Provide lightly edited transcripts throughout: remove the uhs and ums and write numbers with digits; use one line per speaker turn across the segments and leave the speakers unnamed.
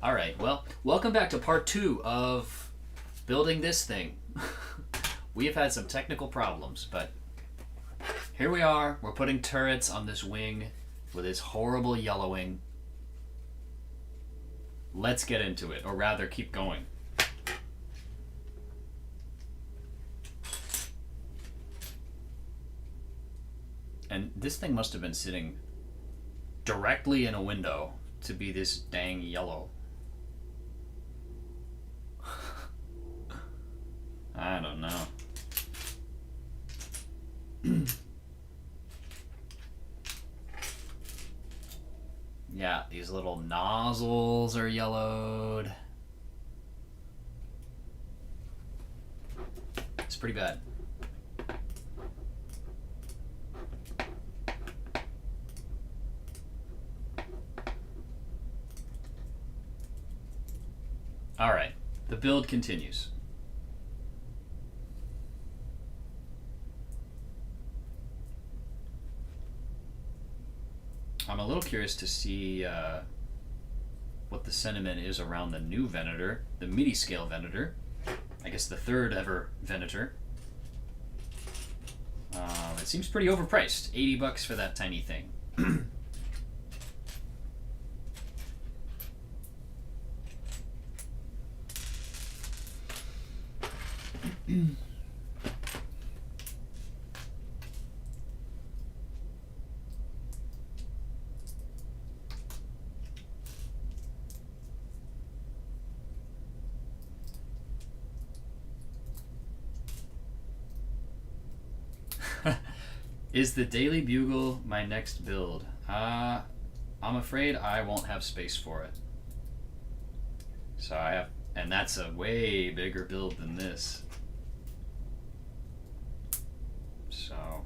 All right, well, welcome back to part 2 of building this thing. We have had some technical problems, but here we are. We're putting turrets on this wing with this horrible yellowing. Let's get into it, or rather keep going. And this thing must have been sitting directly in a window to be this dang yellow. I don't know. Yeah, these little nozzles are yellowed. It's pretty bad. All right, the build continues. I'm a little curious to see what the sentiment is around the new Venator, the midi scale Venator. I guess the third ever Venator. It seems pretty overpriced. $80 for that tiny thing. Is the Daily Bugle my next build? I'm afraid I won't have space for it. So I have, and that's a way bigger build than this. So,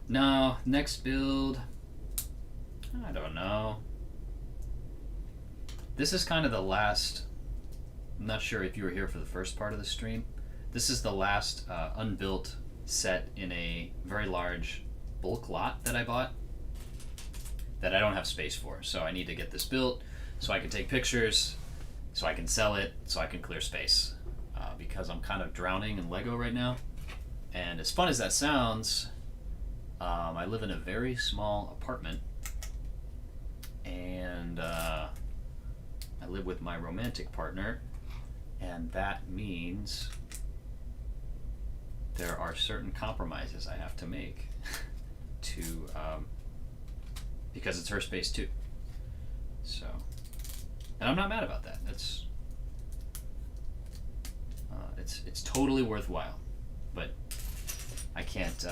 no, next build, I don't know. This is kind of the last, I'm not sure if you were here for the first part of the stream. This is the last unbuilt set in a very large bulk lot that I bought that I don't have space for. So I need to get this built so I can take pictures, so I can sell it, so I can clear space. Because I'm kind of drowning in Lego right now. And as fun as that sounds, I live in a very small apartment, and I live with my romantic partner, and that means there are certain compromises I have to make to because it's her space too. So, and I'm not mad about that. That's it's totally worthwhile, but I can't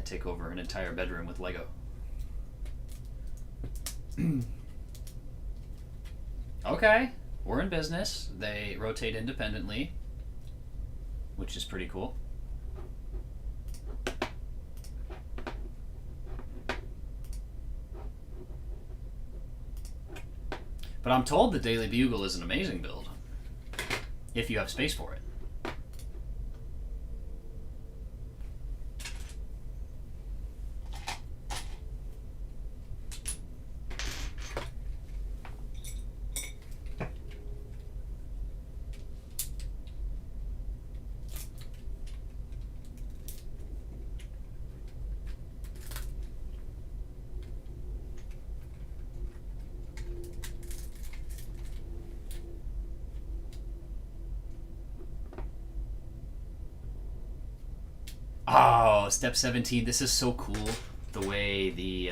take over an entire bedroom with Lego. Okay, we're in business. They rotate independently, which is pretty cool. But I'm told the Daily Bugle is an amazing build, if you have space for it. Oh, step 17. This is so cool. The way the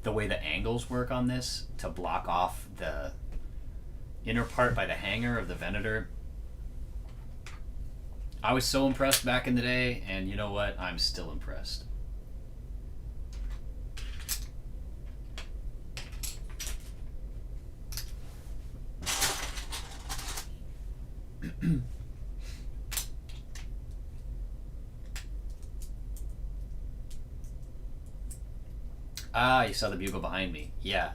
angles work on this to block off the inner part by the hanger of the Venator. I was so impressed back in the day, and you know what? I'm still impressed. Ah, you saw the bugle behind me. Yeah.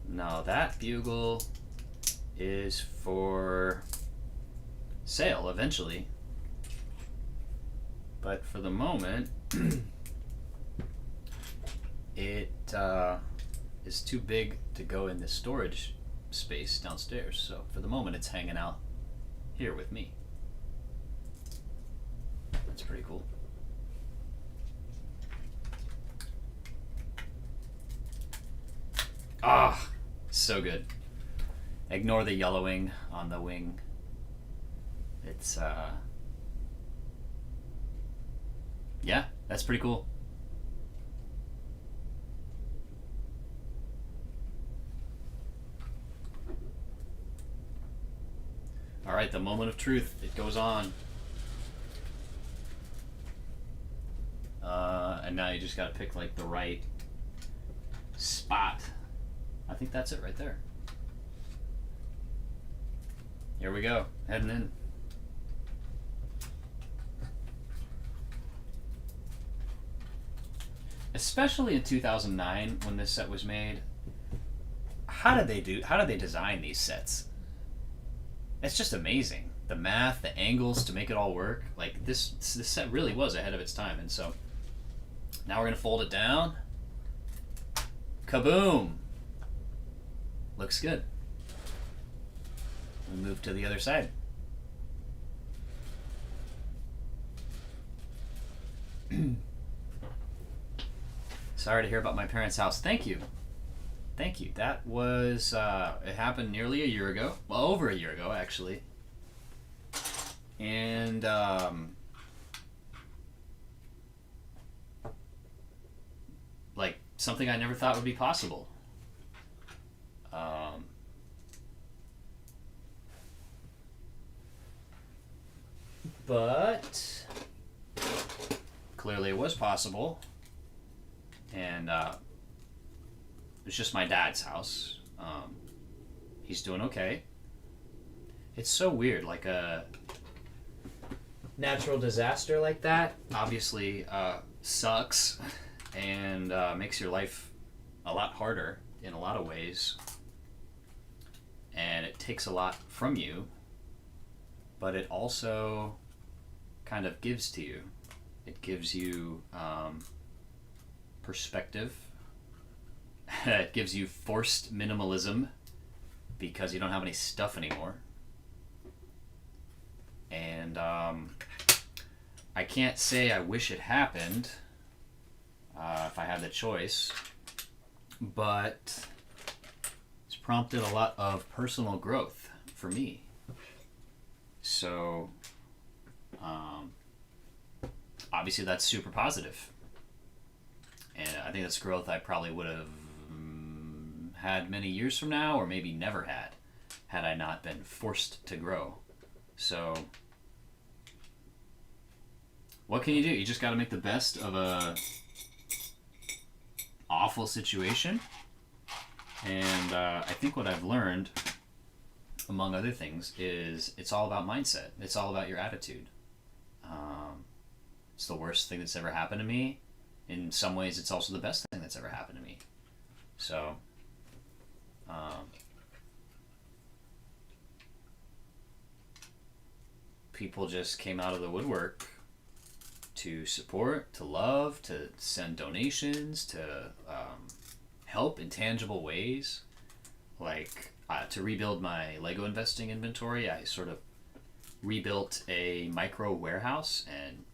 No, that bugle is for sale eventually. But for the moment, it is too big to go in the storage space downstairs. So for the moment, it's hanging out here with me. That's pretty cool. Ah, so good. Ignore the yellowing on the wing. It's yeah, that's pretty cool. All right, the moment of truth. It goes on. And now you just gotta pick like the right spot. I think that's it right there. Here we go, heading in. Especially in 2009 when this set was made. How did they design these sets? It's just amazing. The math, the angles to make it all work. Like this set really was ahead of its time. And so now we're gonna fold it down. Kaboom! Looks good. We move to the other side. Sorry to hear about my parents' house. Thank you. Thank you. That was, it happened nearly a year ago. Well, over a year ago, actually. And, like, something I never thought would be possible. But clearly it was possible. And it's just my dad's house. He's doing okay. It's so weird, like a natural disaster like that obviously sucks and makes your life a lot harder in a lot of ways. And it takes a lot from you, but it also kind of gives to you. It gives you perspective. It gives you forced minimalism because you don't have any stuff anymore. And I can't say I wish it happened if I had the choice, but it's prompted a lot of personal growth for me. So obviously that's super positive. And I think that's growth I probably would have had many years from now, or maybe never had I not been forced to grow. So what can you do? You just got to make the best of a awful situation. And I think what I've learned, among other things, is it's all about mindset. It's all about your attitude. It's the worst thing that's ever happened to me. In some ways, it's also the best thing that's ever happened to me. So, people just came out of the woodwork to support, to love, to send donations, to help in tangible ways. Like, to rebuild my Lego investing inventory, I sort of rebuilt a micro warehouse and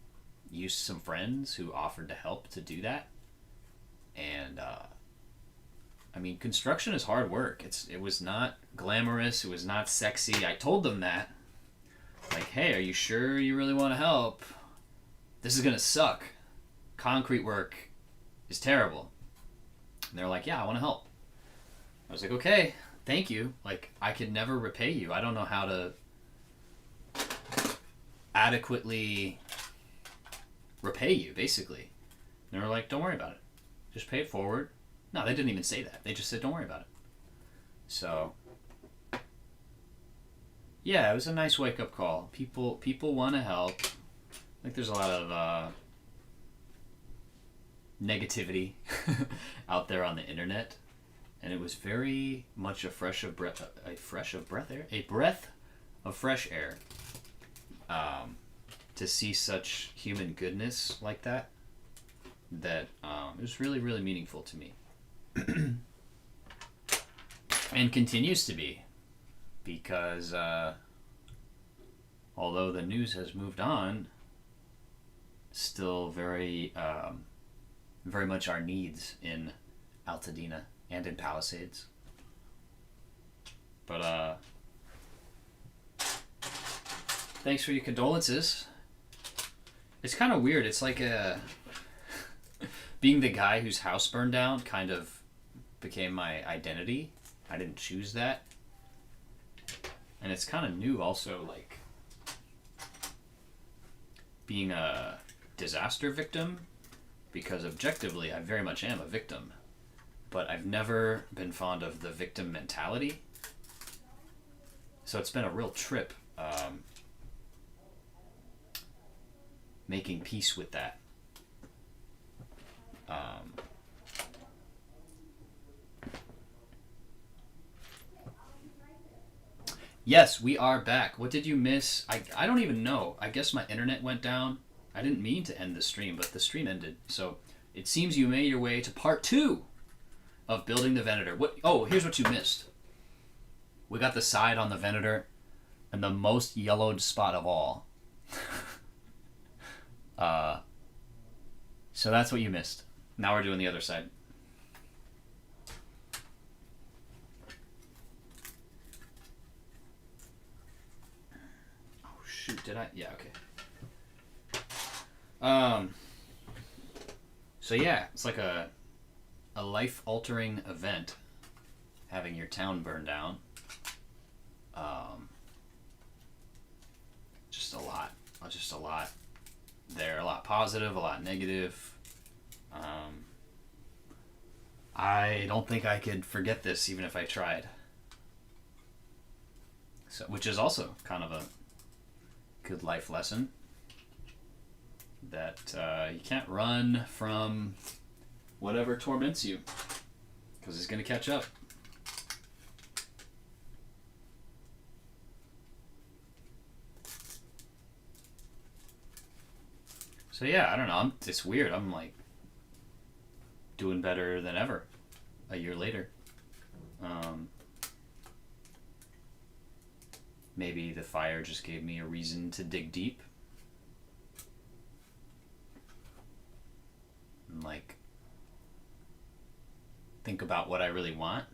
used some friends who offered to help to do that. And I mean, construction is hard work. It was not glamorous. It was not sexy. I told them that. Like, hey, are you sure you really want to help? This is gonna suck. Concrete work is terrible. And they're like, yeah, I want to help. I was like, okay, thank you. Like, I could never repay you. I don't know how to adequately repay you, basically. And they were like, don't worry about it. Just pay it forward. No, they didn't even say that. They just said, don't worry about it. So, yeah, it was a nice wake-up call. People want to help. I think there's a lot of negativity out there on the internet, and it was very much a breath of fresh air. to see such human goodness like that, that it was really, really meaningful to me. And continues to be, because although the news has moved on, still very, very much our needs in Altadena and in Palisades. But thanks for your condolences. It's kind of weird. It's like being the guy whose house burned down kind of became my identity. I didn't choose that. And it's kind of new also, like being a disaster victim, because objectively I very much am a victim, but I've never been fond of the victim mentality. So it's been a real trip making peace with that. Yes, we are back. What did you miss? I don't even know. I guess my internet went down. I didn't mean to end the stream, but the stream ended. So it seems you made your way to part 2 of building the Venator. Oh, here's what you missed. We got the side on the Venator and the most yellowed spot of all. So that's what you missed. Now we're doing the other side. Oh shoot, did I? Yeah, okay. So yeah, it's like a life-altering event, having your town burn down. Just a lot there, a lot positive, a lot negative. I don't think I could forget this even if I tried. So, which is also kind of a good life lesson, that you can't run from whatever torments you, because it's going to catch up. So yeah, I don't know. It's weird. I'm like doing better than ever a year later. Maybe the fire just gave me a reason to dig deep. And like think about what I really want.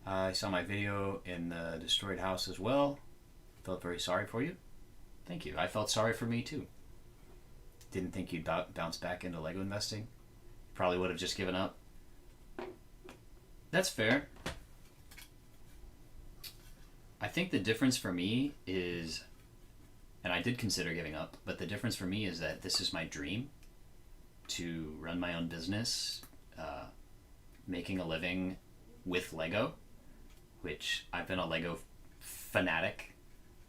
I saw my video in the destroyed house as well. Felt very sorry for you. Thank you. I felt sorry for me too. Didn't think you'd bounce back into Lego investing. Probably would have just given up. That's fair. I think the difference for me is, and I did consider giving up, but the difference for me is that this is my dream, to run my own business, making a living with Lego, which I've been a Lego fanatic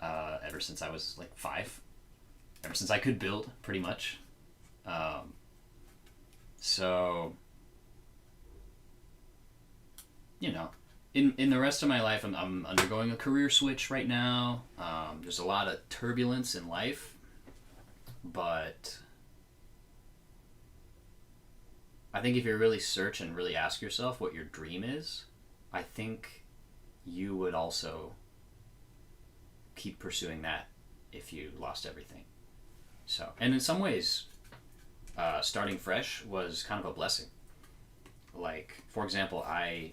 ever since I was like 5. Ever since I could build, pretty much. So, you know, in the rest of my life, I'm undergoing a career switch right now. There's a lot of turbulence in life, but I think if you really search and really ask yourself what your dream is, I think you would also keep pursuing that if you lost everything. So, and in some ways, starting fresh was kind of a blessing. Like, for example, I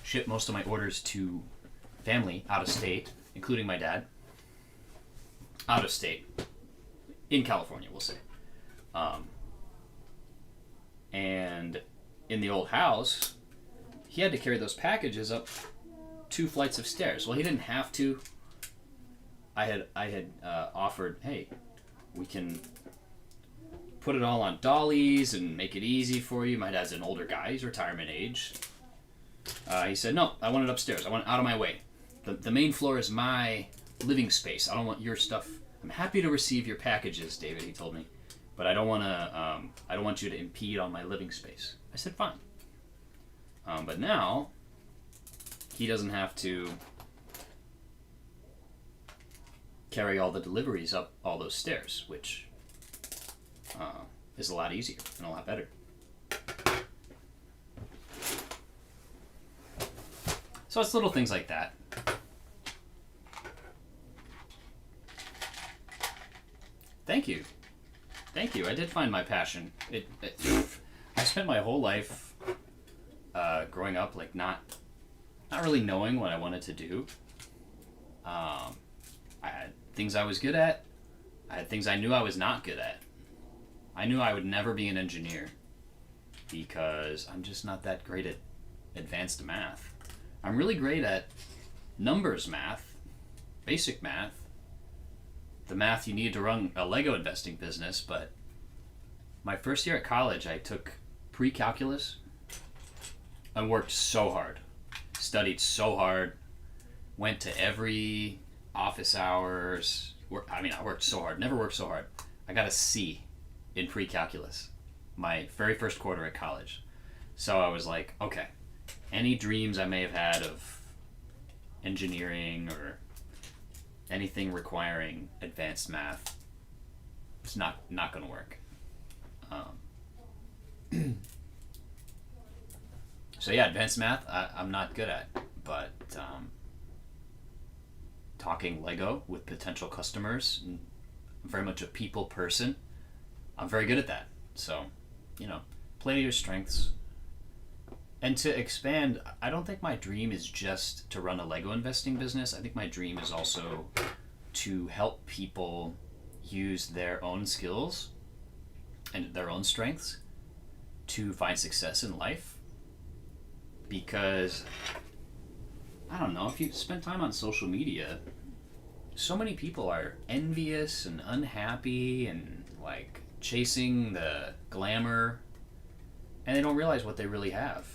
shipped most of my orders to family out of state, including my dad. Out of state. In California, we'll say. And in the old house, he had to carry those packages up 2 flights of stairs. Well, he didn't have to. I had offered, hey, we can put it all on dollies and make it easy for you. My dad's an older guy. He's retirement age. He said, no, I want it upstairs. I want it out of my way. The main floor is my living space. I don't want your stuff. I'm happy to receive your packages, David, he told me. But I don't want you to impede on my living space. I said, fine. But now, he doesn't have to carry all the deliveries up all those stairs, which is a lot easier and a lot better. So it's little things like that. Thank you. Thank you. I did find my passion. I spent my whole life growing up like not really knowing what I wanted to do. I had things I was good at. I had things I knew I was not good at. I knew I would never be an engineer because I'm just not that great at advanced math. I'm really great at numbers math, basic math, the math you need to run a Lego investing business, but my first year at college I took pre-calculus and worked so hard, studied so hard, went to every office hours. I worked so hard, never worked so hard. I got a C in pre-calculus my very first quarter at college. So I was like, okay, any dreams I may have had of engineering or anything requiring advanced math, it's not going to work. So yeah, advanced math I'm not good at, but talking Lego with potential customers, I'm very much a people person. I'm very good at that. So, play to your strengths. And to expand, I don't think my dream is just to run a Lego investing business. I think my dream is also to help people use their own skills and their own strengths to find success in life. Because, I don't know, if you spend time on social media, so many people are envious and unhappy and like chasing the glamour, and they don't realize what they really have.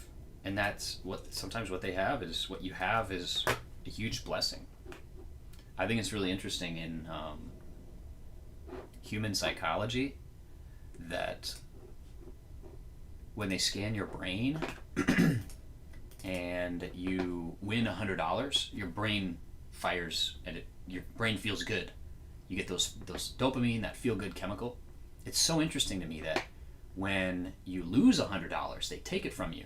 And that's sometimes what they have is what you have is a huge blessing. I think it's really interesting in human psychology that when they scan your brain and you win $100, your brain fires and your brain feels good. You get those dopamine, that feel-good chemical. It's so interesting to me that when you lose $100, they take it from you.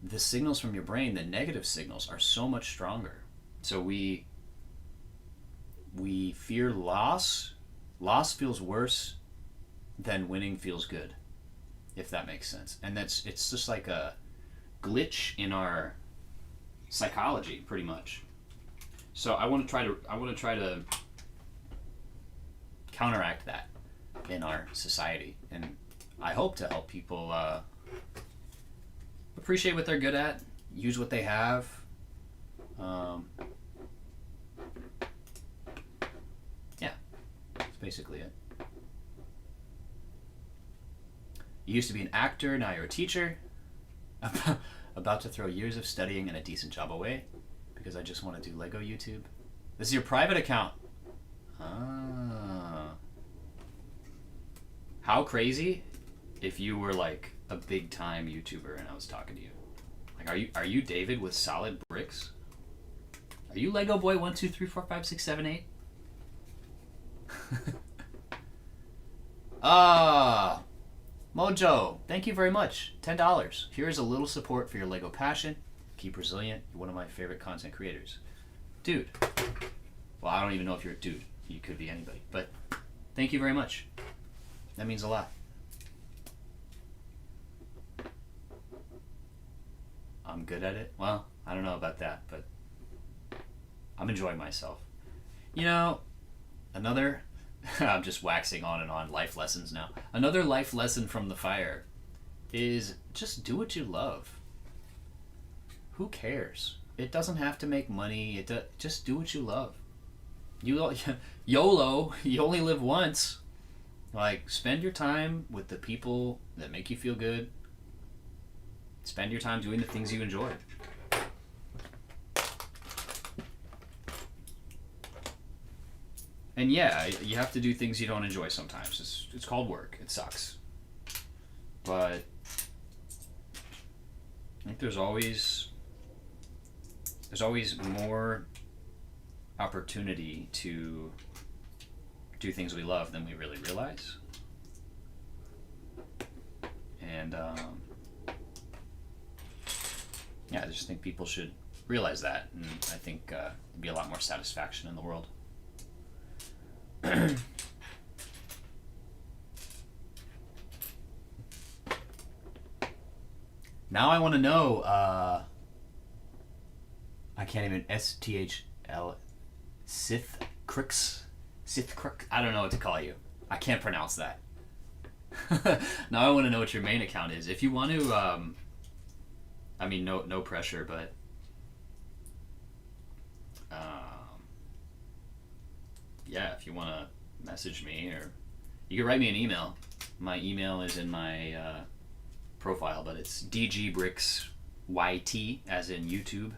The signals from your brain, the negative signals, are so much stronger. So we fear loss. Loss feels worse than winning feels good, if that makes sense. And it's just like a glitch in our psychology, pretty much. So I want to try to counteract that in our society, and I hope to help people appreciate what they're good at, use what they have. Yeah, that's basically it. You used to be an actor, now you're a teacher. About to throw years of studying and a decent job away because I just want to do Lego YouTube. This is your private account. Ah. How crazy if you were like a big time YouTuber and I was talking to you. Like, are you David with solid bricks? Are you Lego Boy 1, 2, 3, 4, 5, 6, 7, 8? Mojo, thank you very much. $10. Here's a little support for your Lego passion. Keep resilient. You're one of my favorite content creators. Dude. Well, I don't even know if you're a dude. You could be anybody. But thank you very much. That means a lot. I'm good at it? Well, I don't know about that, but I'm enjoying myself. Another... I'm just waxing on and on life lessons now. Another life lesson from the fire is just do what you love. Who cares? It doesn't have to make money. Just do what you love. YOLO, you only live once. Like, spend your time with the people that make you feel good. Spend your time doing the things you enjoy. And yeah, you have to do things you don't enjoy sometimes. It's called work. It sucks. But think there's always more opportunity to do things we love than we really realize. And yeah, I just think people should realize that, and I think there'd be a lot more satisfaction in the world. Now I want to know, I can't even, STHL, Sith Crix? I don't know what to call you. I can't pronounce that. Now I want to know what your main account is. If you want to, I mean, no pressure, but yeah, if you want to message me, or you can write me an email. My email is in my profile, but it's dgbricksyt, as in YouTube,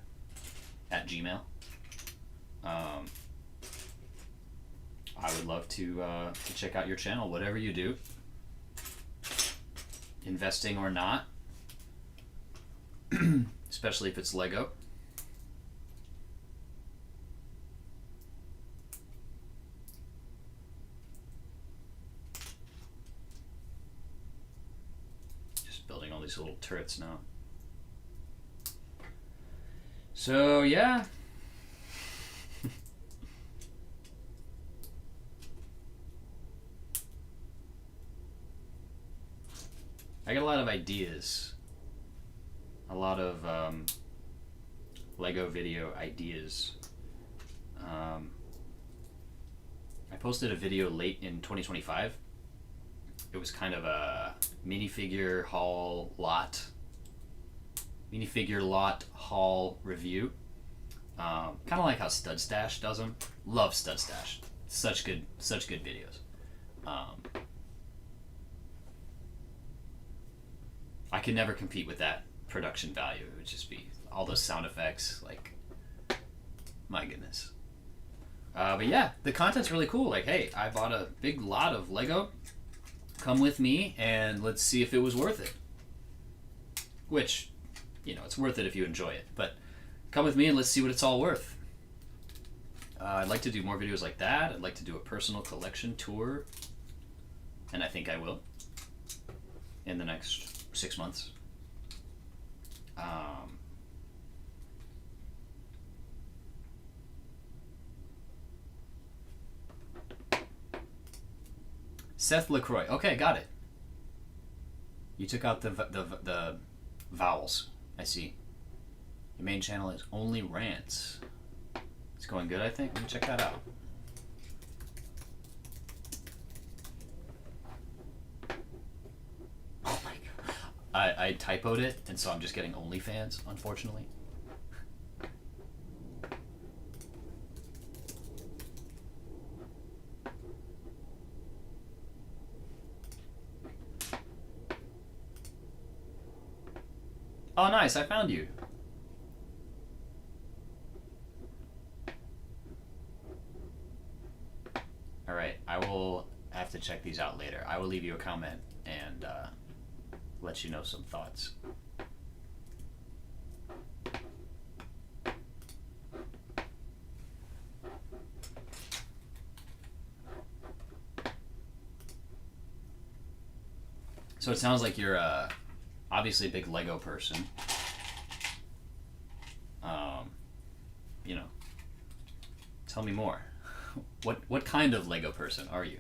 at Gmail. I would love to check out your channel, whatever you do, investing or not, especially if it's Lego. Just building all these little turrets now. So yeah. I got a lot of ideas, a lot of Lego video ideas. I posted a video late in 2025. It was kind of a minifigure lot haul review. Kind of like how Stud Stash does them. Love Stud Stash. Such good videos. I could never compete with that production value. It would just be all those sound effects, like, my goodness. But yeah, the content's really cool. Like, hey, I bought a big lot of Lego. Come with me and let's see if it was worth it. Which, you know, it's worth it if you enjoy it. But come with me and let's see what it's all worth. I'd like to do more videos like that. I'd like to do a personal collection tour. And I think I will in the next 6 months. Seth LaCroix. Okay, got it. You took out the vowels. I see. Your main channel is only rants. It's going good, I think. Let me check that out. Oh my god. I typoed it, and so I'm just getting OnlyFans, unfortunately. Oh, nice, I found you. Alright, I will have to check these out later. I will leave you a comment and let you know some thoughts. So it sounds like you're obviously a big Lego person. You know, tell me more. What kind of Lego person are you?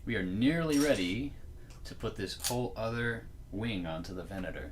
We are nearly ready to put this whole other wing onto the Venator.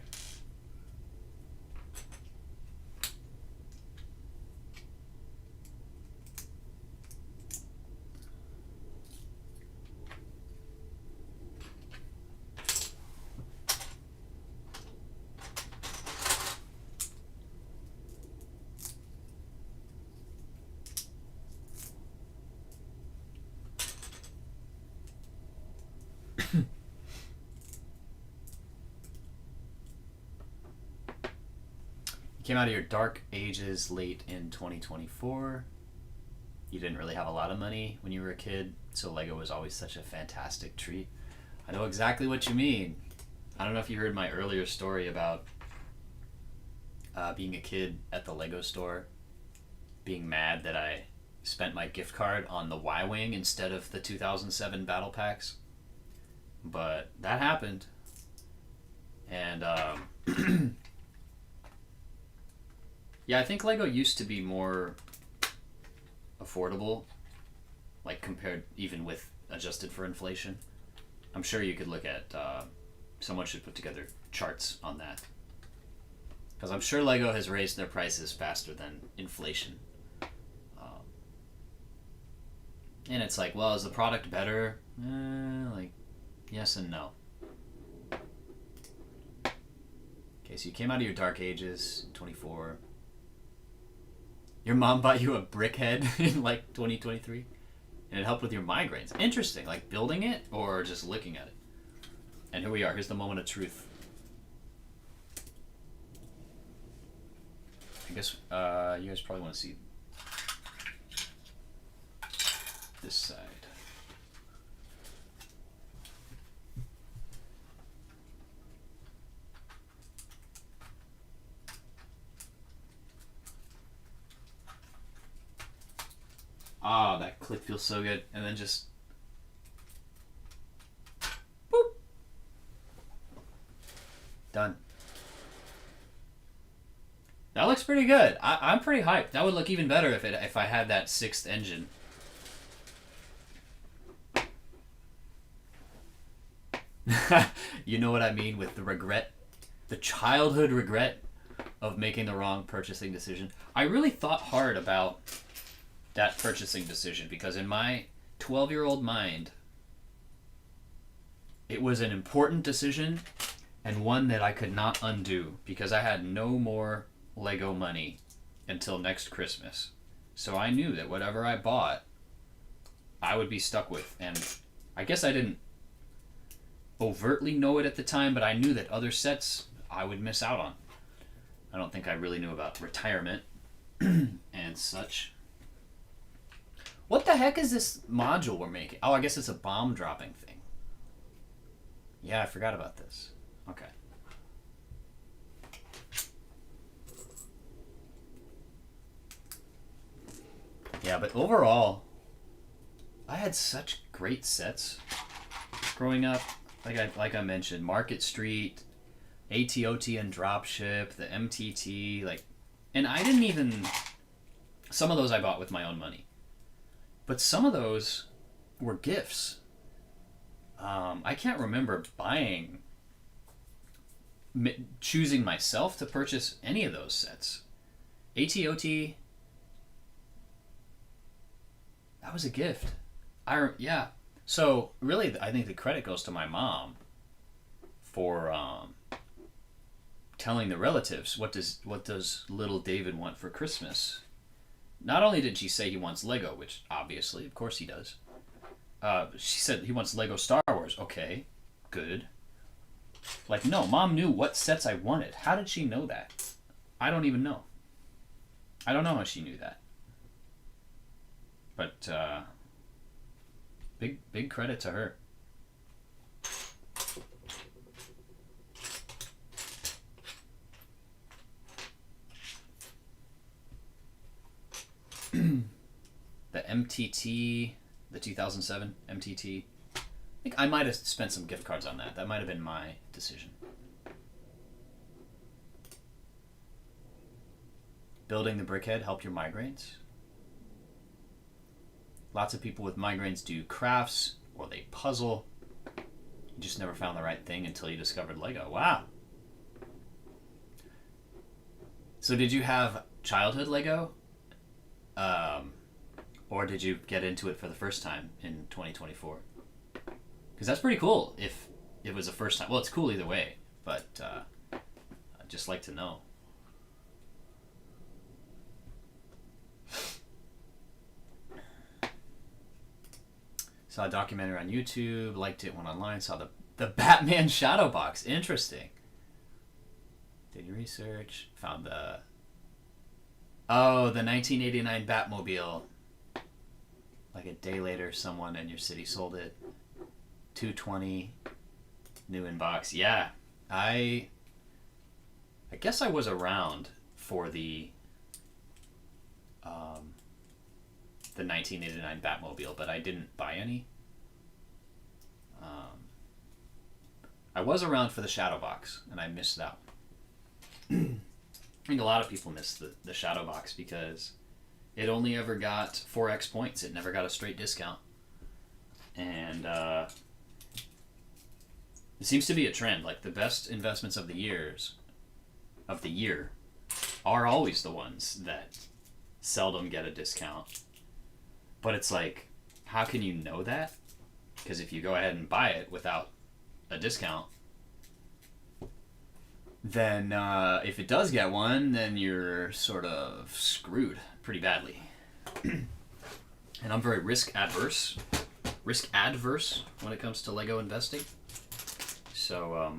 You came out of your dark ages late in 2024. You didn't really have a lot of money when you were a kid, so Lego was always such a fantastic treat. I know exactly what you mean. I don't know if you heard my earlier story about being a kid at the Lego store, being mad that I spent my gift card on the Y-Wing instead of the 2007 battle packs. But that happened. And yeah, I think Lego used to be more affordable, like compared even with adjusted for inflation. I'm sure you could look at, someone should put together charts on that. Because I'm sure Lego has raised their prices faster than inflation. And it's like, well, is the product better? Like, yes and no. Okay, so you came out of your dark ages, 24. Your mom bought you a brick head in like 2023, and it helped with your migraines. Interesting, like building it or just looking at it. And here we are. Here's the moment of truth. I guess you guys probably want to see this side. Ah, that click feels so good. And then just boop. Done. That looks pretty good. I'm pretty hyped. That would look even better if I had that 6th engine. You know what I mean with the regret, the childhood regret of making the wrong purchasing decision. I really thought hard about that purchasing decision because in my 12-year-old mind, it was an important decision and one that I could not undo because I had no more Lego money until next Christmas. So I knew that whatever I bought, I would be stuck with. And I guess I didn't overtly know it at the time, but I knew that other sets I would miss out on. I don't think I really knew about retirement and such. What the heck is this module we're making? Oh, I guess it's a bomb dropping thing. Yeah, I forgot about this. Okay. Yeah, but overall, I had such great sets growing up. Like I mentioned, Market Street, ATOT and Dropship, the MTT, and I didn't even. Some of those I bought with my own money, but some of those were gifts. I can't remember choosing myself to purchase any of those sets. ATOT, that was a gift. Yeah. So really, I think the credit goes to my mom for telling the relatives what does little David want for Christmas. Not only did she say he wants Lego, which obviously, of course he does. She said he wants Lego Star Wars. Okay, good. Like, no, Mom knew what sets I wanted. How did she know that? I don't even know. I don't know how she knew that. But big credit to her. The MTT, the 2007 MTT. I think I might have spent some gift cards on that. That might have been my decision. Building the brickhead helped your migraines. Lots of people with migraines do crafts or they puzzle. You just never found the right thing until you discovered Lego. Wow. So did you have childhood Lego? Or did you get into it for the first time in 2024? Because that's pretty cool if it was the first time. Well, it's cool either way, but I'd just like to know. Saw a documentary on YouTube, liked it, went online, saw the Batman shadow box. Interesting. Did your research, found the Oh, the 1989 Batmobile. Like a day later, someone in your city sold it. 220, new in box. Yeah, I guess I was around for the 1989 Batmobile, but I didn't buy any. I was around for the Shadow Box, and I missed that one. I think a lot of people miss the Shadow Box because it only ever got 4x points. It never got a straight discount. And it seems to be a trend. Like the best investments of the year are always the ones that seldom get a discount. But it's like, how can you know that? Because if you go ahead and buy it without a discount, then if it does get one, then you're sort of screwed pretty badly. And I'm very risk adverse when it comes to Lego investing. So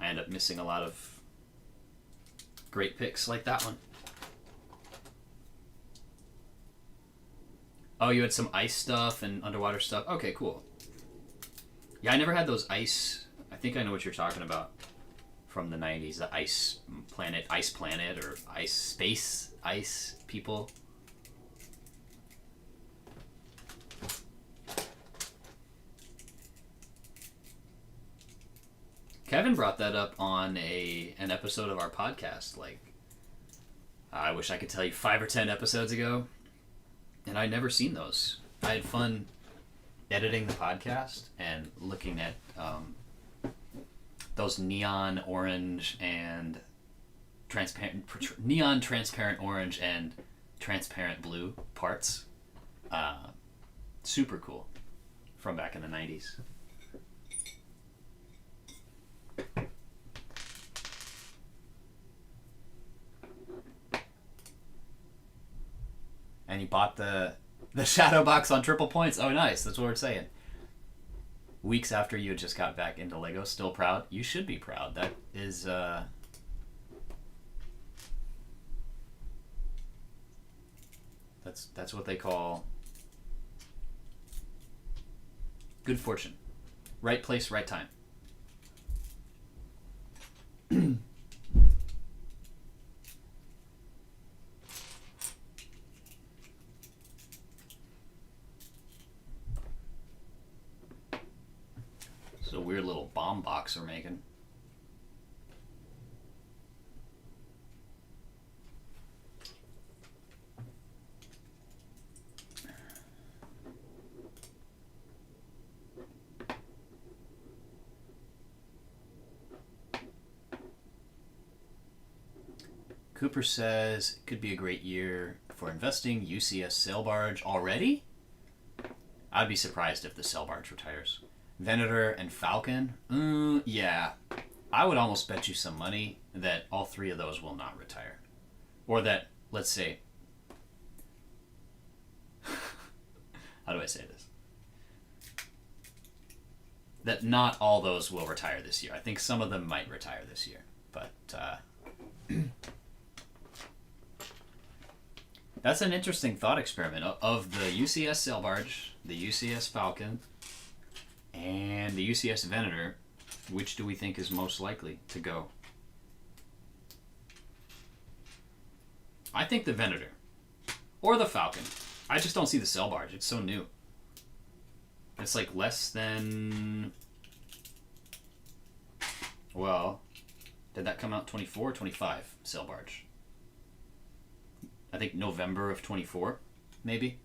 I end up missing a lot of great picks like that one. Oh, you had some ice stuff and underwater stuff. Okay, cool. Yeah, I never had those ice. I think I know what you're talking about from the 90s. The Ice Planet, or Ice People. Kevin brought that up on an episode of our podcast. Like, I wish I could tell you 5 or 10 episodes ago, and I'd never seen those. I had fun editing the podcast and looking at those neon transparent orange and transparent blue parts. Super cool from back in the 90s. And you bought the Shadow Box on triple points. Oh, nice. That's what we're saying. Weeks after you had just got back into Lego, still proud? You should be proud. That is... That's what they call good fortune. Right place, right time. It's a weird little bomb box we're making. Cooper says it could be a great year for investing. UCS sail barge already? I'd be surprised if the sail barge retires. Venator and Falcon? Yeah. I would almost bet you some money that all three of those will not retire. Or that, let's say... How do I say this? That not all those will retire this year. I think some of them might retire this year. But, that's an interesting thought experiment. Of the UCS sail barge, the UCS Falcon, and the UCS Venator, which do we think is most likely to go? I think the Venator. Or the Falcon. I just don't see the sail barge. It's so new. It's like less than... Well, did that come out 24 or 25, sail barge? I think November of 24, maybe.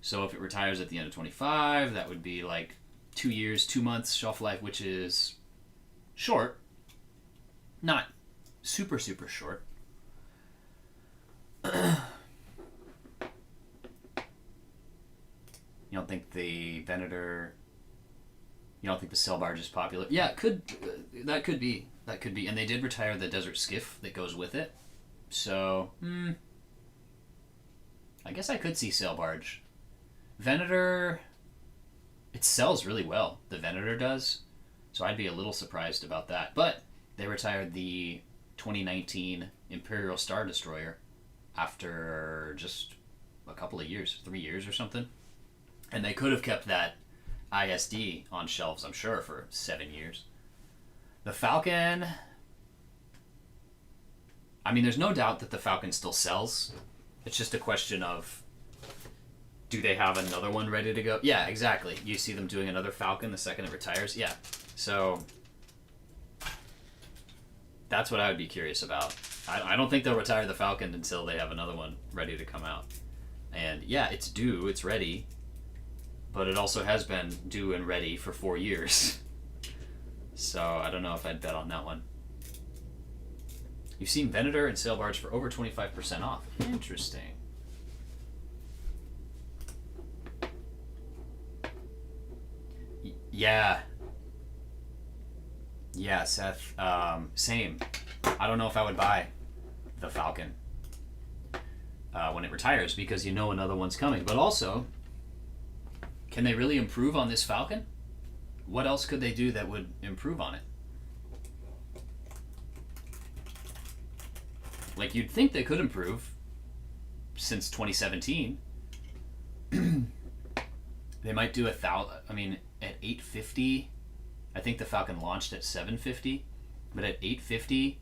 So if it retires at the end of 25, that would be like 2 years, 2 months shelf life, which is short. Not super, super short. You don't think the Venator... You don't think the sail barge is popular? Yeah, it could. That could be. That could be. And they did retire the Desert Skiff that goes with it. So, I guess I could see sail barge. Venator, it sells really well. The Venator does. So I'd be a little surprised about that. But they retired the 2019 Imperial Star Destroyer after just a couple of years, 3 years or something. And they could have kept that ISD on shelves, I'm sure, for 7 years. The Falcon, I mean, there's no doubt that the Falcon still sells. It's just a question of, do they have another one ready to go? Yeah, exactly. You see them doing another Falcon the second it retires? Yeah. So that's what I would be curious about. I don't think they'll retire the Falcon until they have another one ready to come out. And yeah, it's due, it's ready, but it also has been due and ready for 4 years. So I don't know if I'd bet on that one. You've seen Venator and Sail Barge for over 25% off. Interesting. Yeah. Yeah, Seth. Same. I don't know if I would buy the Falcon when it retires, because you know another one's coming. But also, can they really improve on this Falcon? What else could they do that would improve on it? Like, you'd think they could improve since 2017. They might do 1,000. I mean, at 850, I think the Falcon launched at 750, but at 850,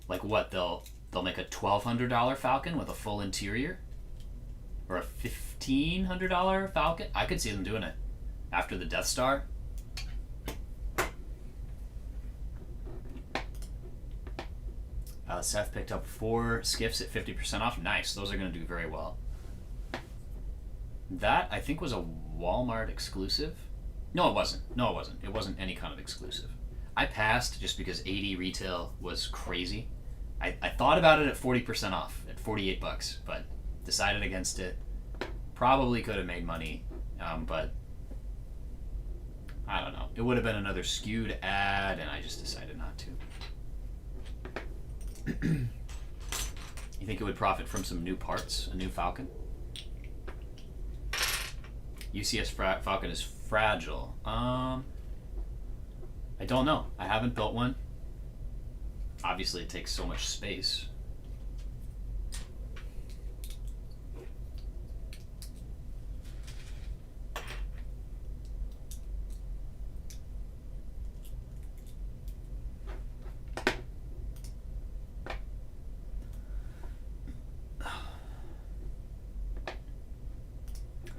like what, they'll make a $1,200 Falcon with a full interior, or a $1,500 Falcon. I could see them doing it after the Death Star. Seth picked up 4 skiffs at 50% off. Nice. Those are going to do very well. That, I think, was a Walmart exclusive. No, it wasn't. No, it wasn't. It wasn't any kind of exclusive. I passed just because 80 retail was crazy. I thought about it at 40% off, at $48, but decided against it. Probably could have made money, but I don't know. It would have been another skewed ad, and I just decided not to. You think it would profit from some new parts, a new Falcon? UCS Falcon is fragile. I don't know. I haven't built one. Obviously, it takes so much space.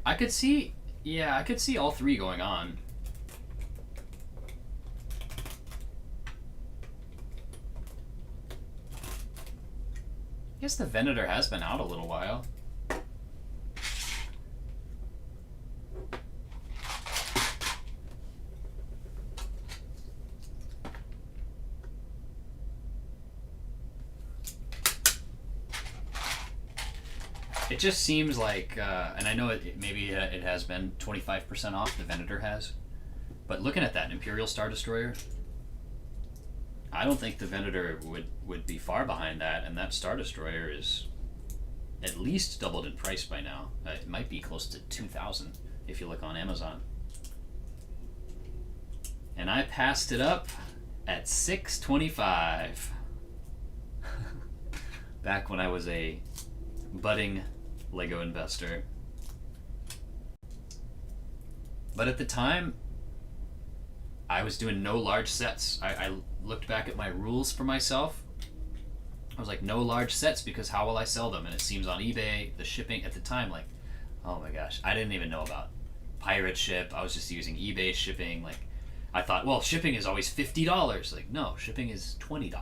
I could see, yeah, I could see all 3 going on. I guess the Venator has been out a little while. It just seems like, and I know maybe it has been 25% off, the Venator has, but looking at that Imperial Star Destroyer, I don't think the Venator would be far behind that, and that Star Destroyer is at least doubled in price by now. It might be close to 2,000 if you look on Amazon. And I passed it up at $625. Back when I was a budding Lego investor. But at the time, I was doing no large sets. I looked back at my rules for myself. I was like, no large sets, because how will I sell them? And it seems on eBay, the shipping at the time, like, oh my gosh, I didn't even know about pirate ship. I was just using eBay shipping. Like, I thought, well, shipping is always $50. Like, no, shipping is $20.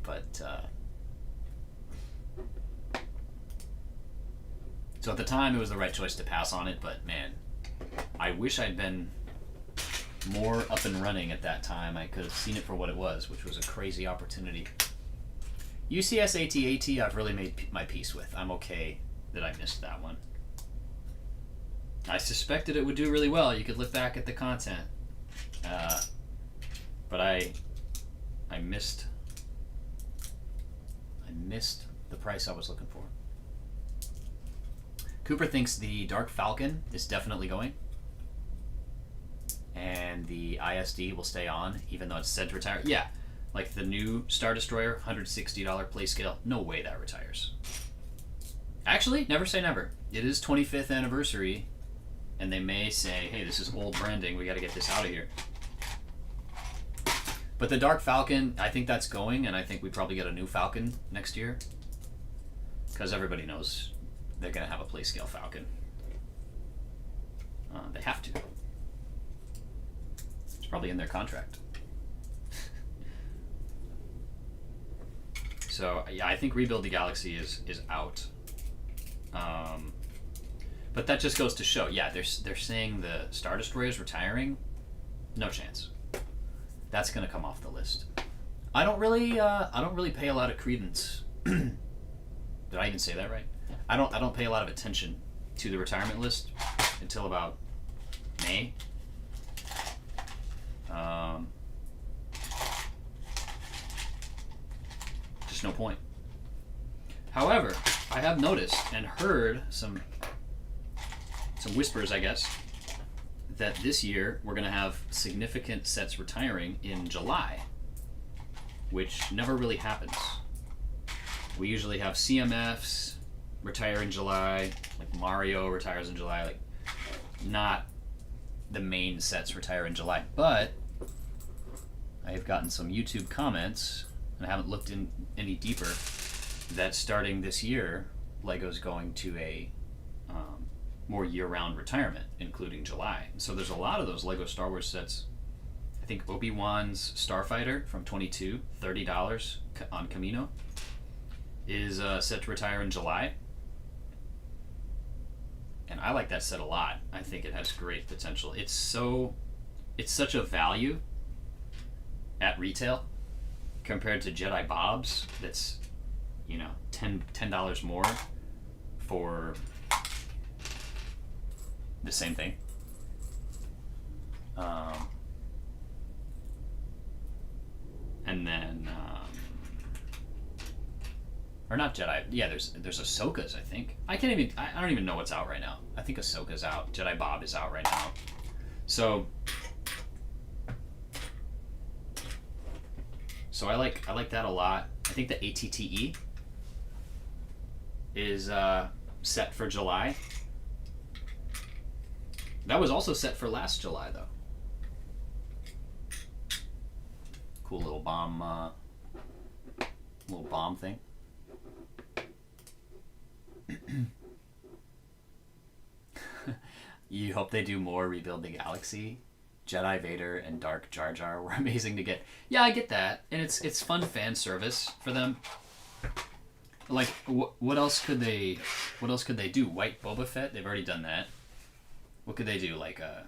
But, so at the time, it was the right choice to pass on it, but man, I wish I'd been more up and running at that time. I could have seen it for what it was, which was a crazy opportunity. UCS AT-AT, I've really made my peace with. I'm okay that I missed that one. I suspected it would do really well. You could look back at the content. But I missed the price I was looking for. Cooper thinks the Dark Falcon is definitely going, and the ISD will stay on, even though it's said to retire. Yeah, Like the new Star Destroyer, $160 play scale. No way that retires. Actually, never say never. It is 25th anniversary, and they may say, hey, this is old branding. We got to get this out of here. But the Dark Falcon, I think that's going, and I think we probably get a new Falcon next year. Because everybody knows they're going to have a play scale Falcon. They have to. It's probably in their contract. So yeah, I think Rebuild the Galaxy is out. But that just goes to show, yeah, they're saying the Star Destroyer is retiring. No chance. That's gonna come off the list. I don't really pay a lot of credence. Did I even say that right? I don't pay a lot of attention to the retirement list until about May. Just no point. However, I have noticed and heard some whispers, I guess, that this year we're going to have significant sets retiring in July, which never really happens. We usually have CMFs retire in July, like Mario retires in July, like not the main sets retire in July. But I have gotten some YouTube comments, and I haven't looked in any deeper, that starting this year, LEGO's going to a more year-round retirement, including July. So there's a lot of those LEGO Star Wars sets. I think Obi-Wan's Starfighter from 22, $30 on Camino, is set to retire in July. And I like that set a lot. I think it has great potential. It's such a value at retail compared to Jedi Bob's. That's, you know, $10 more for the same thing. And then, or not Jedi. Yeah, there's Ahsoka's, I think. I don't even know what's out right now. I think Ahsoka's out. Jedi Bob is out right now. So I like that a lot. I think the ATTE is set for July. That was also set for last July, though. Cool little bomb thing. You hope they do more Rebuild the Galaxy. Jedi Vader and Dark Jar Jar were amazing to get. Yeah, I get that, and it's fun fan service for them. Like, what else could they do? White Boba Fett? They've already done that. What could they do? Like a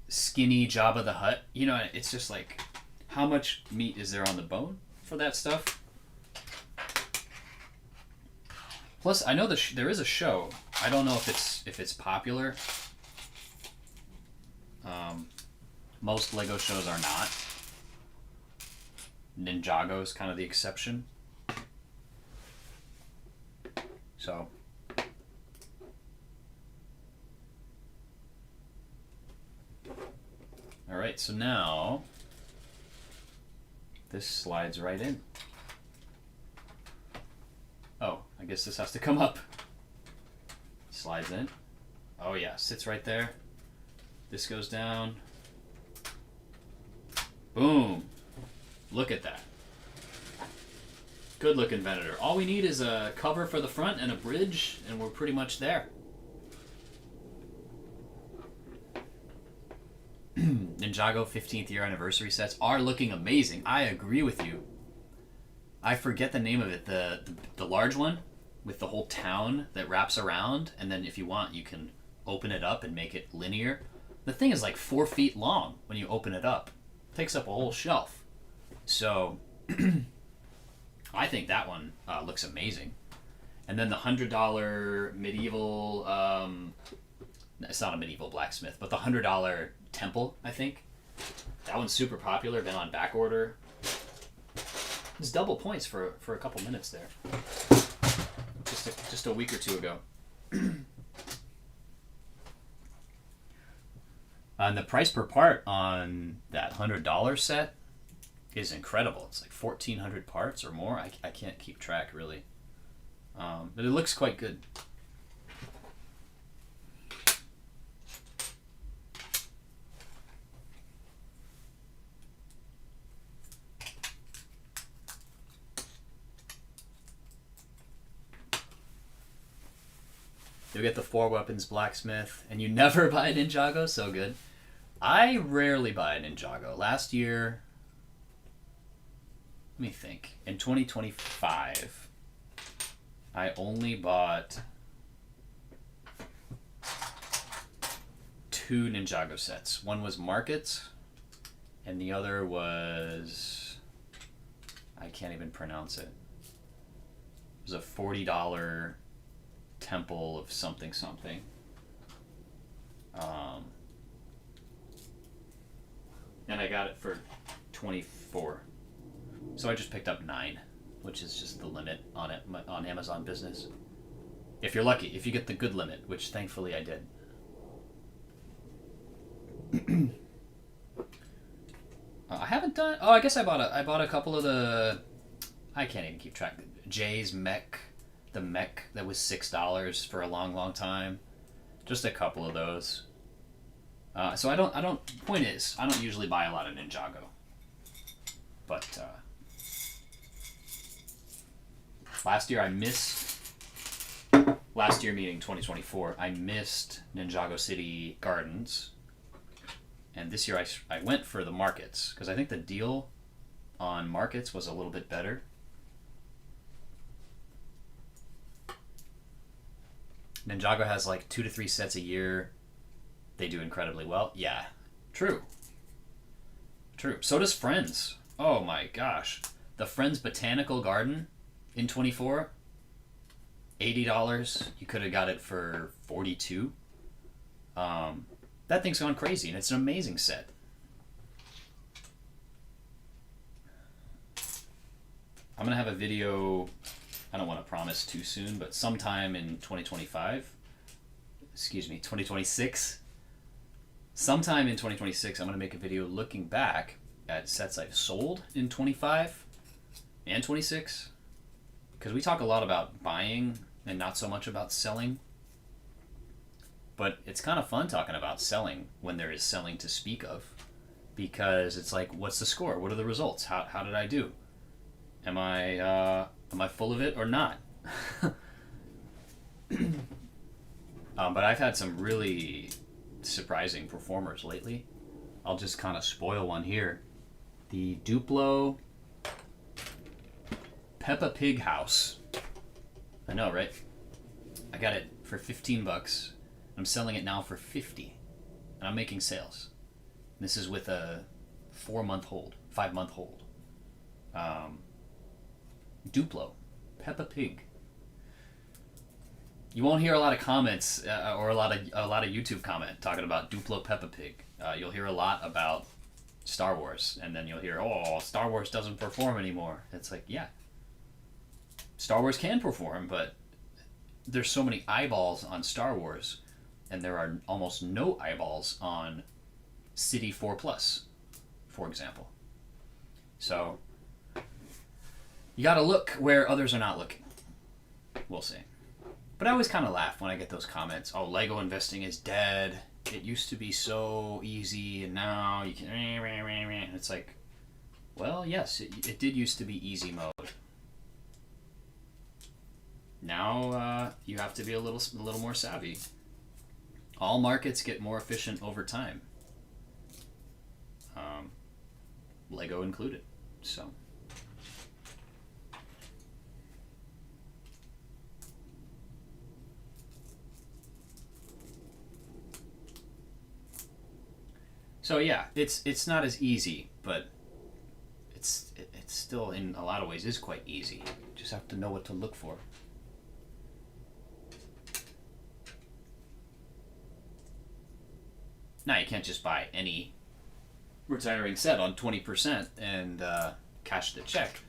skinny Jabba the Hutt? You know, it's just like, how much meat is there on the bone for that stuff? Plus, I know there is a show. I don't know if it's popular. Most LEGO shows are not. Ninjago is kind of the exception. So, all right. So now this slides right in. Oh, I guess this has to come up. Slides in. Oh yeah, sits right there. This goes down. Boom. Look at that. Good looking Venator. All we need is a cover for the front and a bridge, and we're pretty much there. Ninjago 15th year anniversary sets are looking amazing. I agree with you. I forget the name of it. The large one with the whole town that wraps around, and then if you want, you can open it up and make it linear. The thing is like 4 feet long when you open it up. It takes up a whole shelf. So I think that one looks amazing. And then the $100 medieval, it's not a medieval blacksmith, but the $100 temple, I think. That one's super popular, been on back order. It's double points for a couple minutes there. Just a week or two ago. And the price per part on that $100 set is incredible. It's like 1,400 parts or more. I can't keep track really, but it looks quite good. You'll get the 4 weapons blacksmith, and you never buy a Ninjago. So good. I rarely buy a Ninjago. Last year, let me think. In 2025, I only bought 2 Ninjago sets. One was Markets, and the other was, I can't even pronounce it. It was a $40 Temple of something something. And I got it for 24. So I just picked up 9, which is just the limit on it on Amazon Business. If you're lucky, if you get the good limit, which thankfully I did. I haven't done. Oh, I guess I bought a couple of the. I can't even keep track. Jay's mech, the mech that was $6 for a long time. Just a couple of those. So I don't. Point is, I don't usually buy a lot of Ninjago. But last year I missed. Last year meaning 2024, I missed Ninjago City Gardens. And this year I went for the Markets, because I think the deal on Markets was a little bit better. Ninjago has like 2 to 3 sets a year. They do incredibly well. Yeah, true. So does Friends. Oh my gosh. The Friends Botanical Garden in 24, $80. You could have got it for 42. That thing's gone crazy, and it's an amazing set. I'm going to have a video, I don't want to promise too soon, but sometime in 2026. Sometime in 2026, I'm going to make a video looking back at sets I've sold in 25 and 26. Because we talk a lot about buying and not so much about selling. But it's kind of fun talking about selling when there is selling to speak of. Because it's like, what's the score? What are the results? How did I do? Am I full of it or not? But I've had some really surprising performers lately. I'll just kind of spoil one here. The Duplo Peppa Pig house. I know, right? I got it for $15. I'm selling it now for $50, and I'm making sales. This is with a 5-month hold. Duplo Peppa Pig. You won't hear a lot of comments or a lot of YouTube comment talking about Duplo Peppa Pig. You'll hear a lot about Star Wars, and then you'll hear, "Oh, Star Wars doesn't perform anymore." It's like, yeah, Star Wars can perform, but there's so many eyeballs on Star Wars, and there are almost no eyeballs on City 4+, for example. So you gotta look where others are not looking. We'll see. But I always kind of laugh when I get those comments. Oh, Lego investing is dead. It used to be so easy, and now you can. And it's like, well, yes, it did used to be easy mode. Now you have to be a little more savvy. All markets get more efficient over time, Lego included. So. So yeah, it's not as easy, but it's still in a lot of ways is quite easy. Just have to know what to look for. Now you can't just buy any retiring set on 20% and cash the check.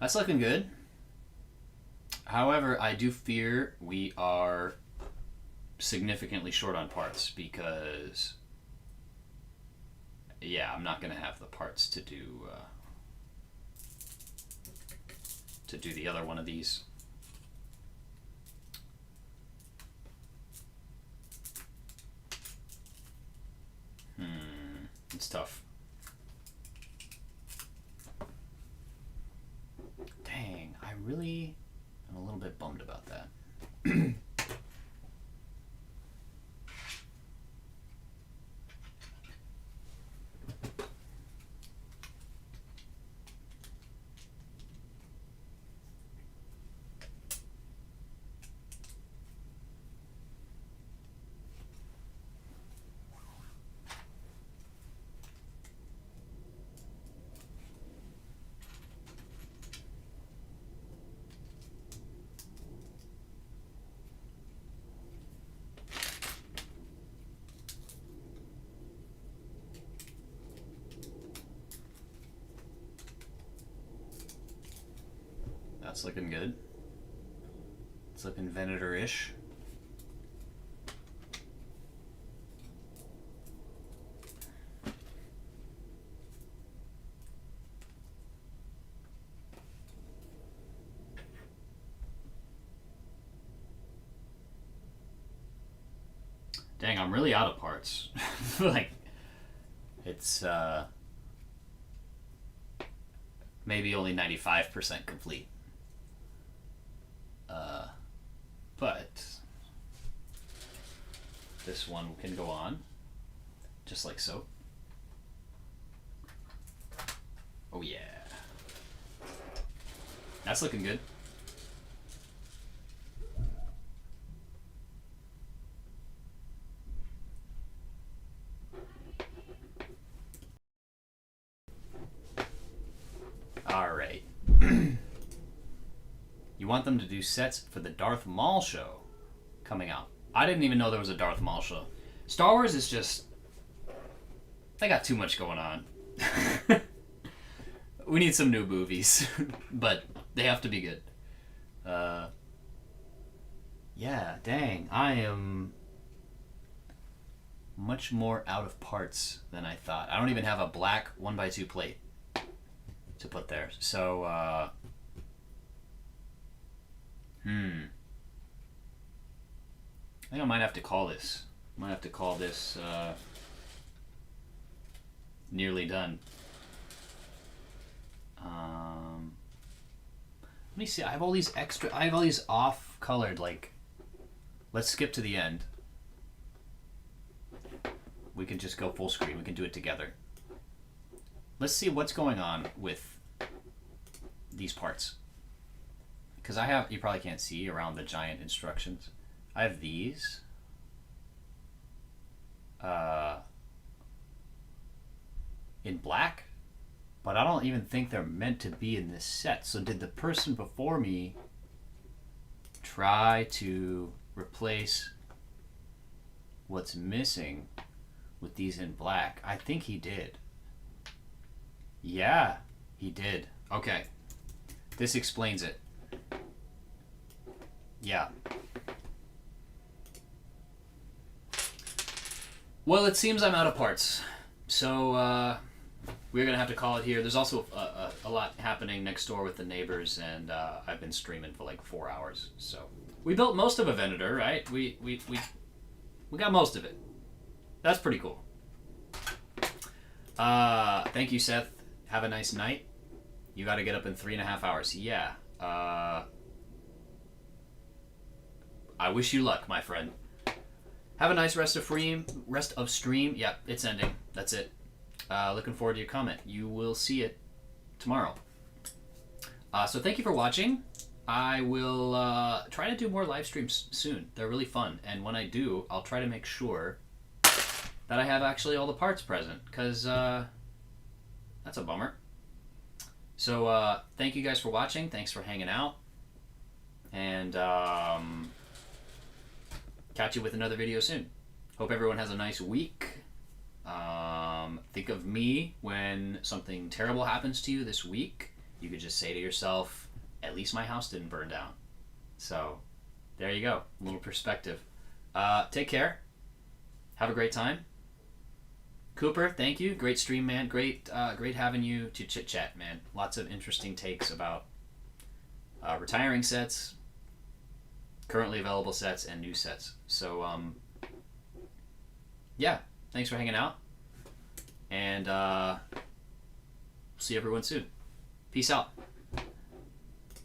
That's looking good. However, I do fear we are significantly short on parts because, yeah, I'm not going to have the parts to do the other one of these. It's tough. Dang, I really am a little bit bummed about that. That's looking good. It's looking Venator-ish. Dang, I'm really out of parts. Like, it's maybe only 95% complete. But this one can go on just like so. Oh yeah, that's looking good. All right. You want them to do sets for the Darth Maul show coming out. I didn't even know there was a Darth Maul show. Star Wars is just... they got too much going on. We need some new movies. But they have to be good. Yeah, dang. I am much more out of parts than I thought. I don't even have a black 1x2 plate to put there. So, I think I might have to call this. Might have to call this nearly done. Let me see. I have all these off-colored, like... let's skip to the end. We can just go full screen. We can do it together. Let's see what's going on with these parts. Because I have, you probably can't see around the giant instructions. I have these. In black. But I don't even think they're meant to be in this set. So did the person before me try to replace what's missing with these in black? I think he did. Yeah, he did. Okay. This explains it. Yeah. Well, it seems I'm out of parts. So, we're going to have to call it here. There's also a lot happening next door with the neighbors, and I've been streaming for like 4 hours. So, we built most of a Venator, right? We got most of it. That's pretty cool. Thank you, Seth. Have a nice night. You got to get up in 3.5 hours. Yeah. I wish you luck, my friend. Have a nice rest of stream. Yeah, it's ending. That's it. Looking forward to your comment. You will see it tomorrow. So thank you for watching. I will try to do more live streams soon. They're really fun. And when I do, I'll try to make sure that I have actually all the parts present. Because that's a bummer. So thank you guys for watching. Thanks for hanging out. And catch you with another video soon. Hope everyone has a nice week. Think of me when something terrible happens to you this week. You could just say to yourself, at least my house didn't burn down. So there you go, a little perspective. Take care. Have a great time. Cooper, thank you. Great stream, man. Great having you to chit chat, man. Lots of interesting takes about retiring sets, currently available sets, and new sets. So, yeah, thanks for hanging out. And see everyone soon. Peace out.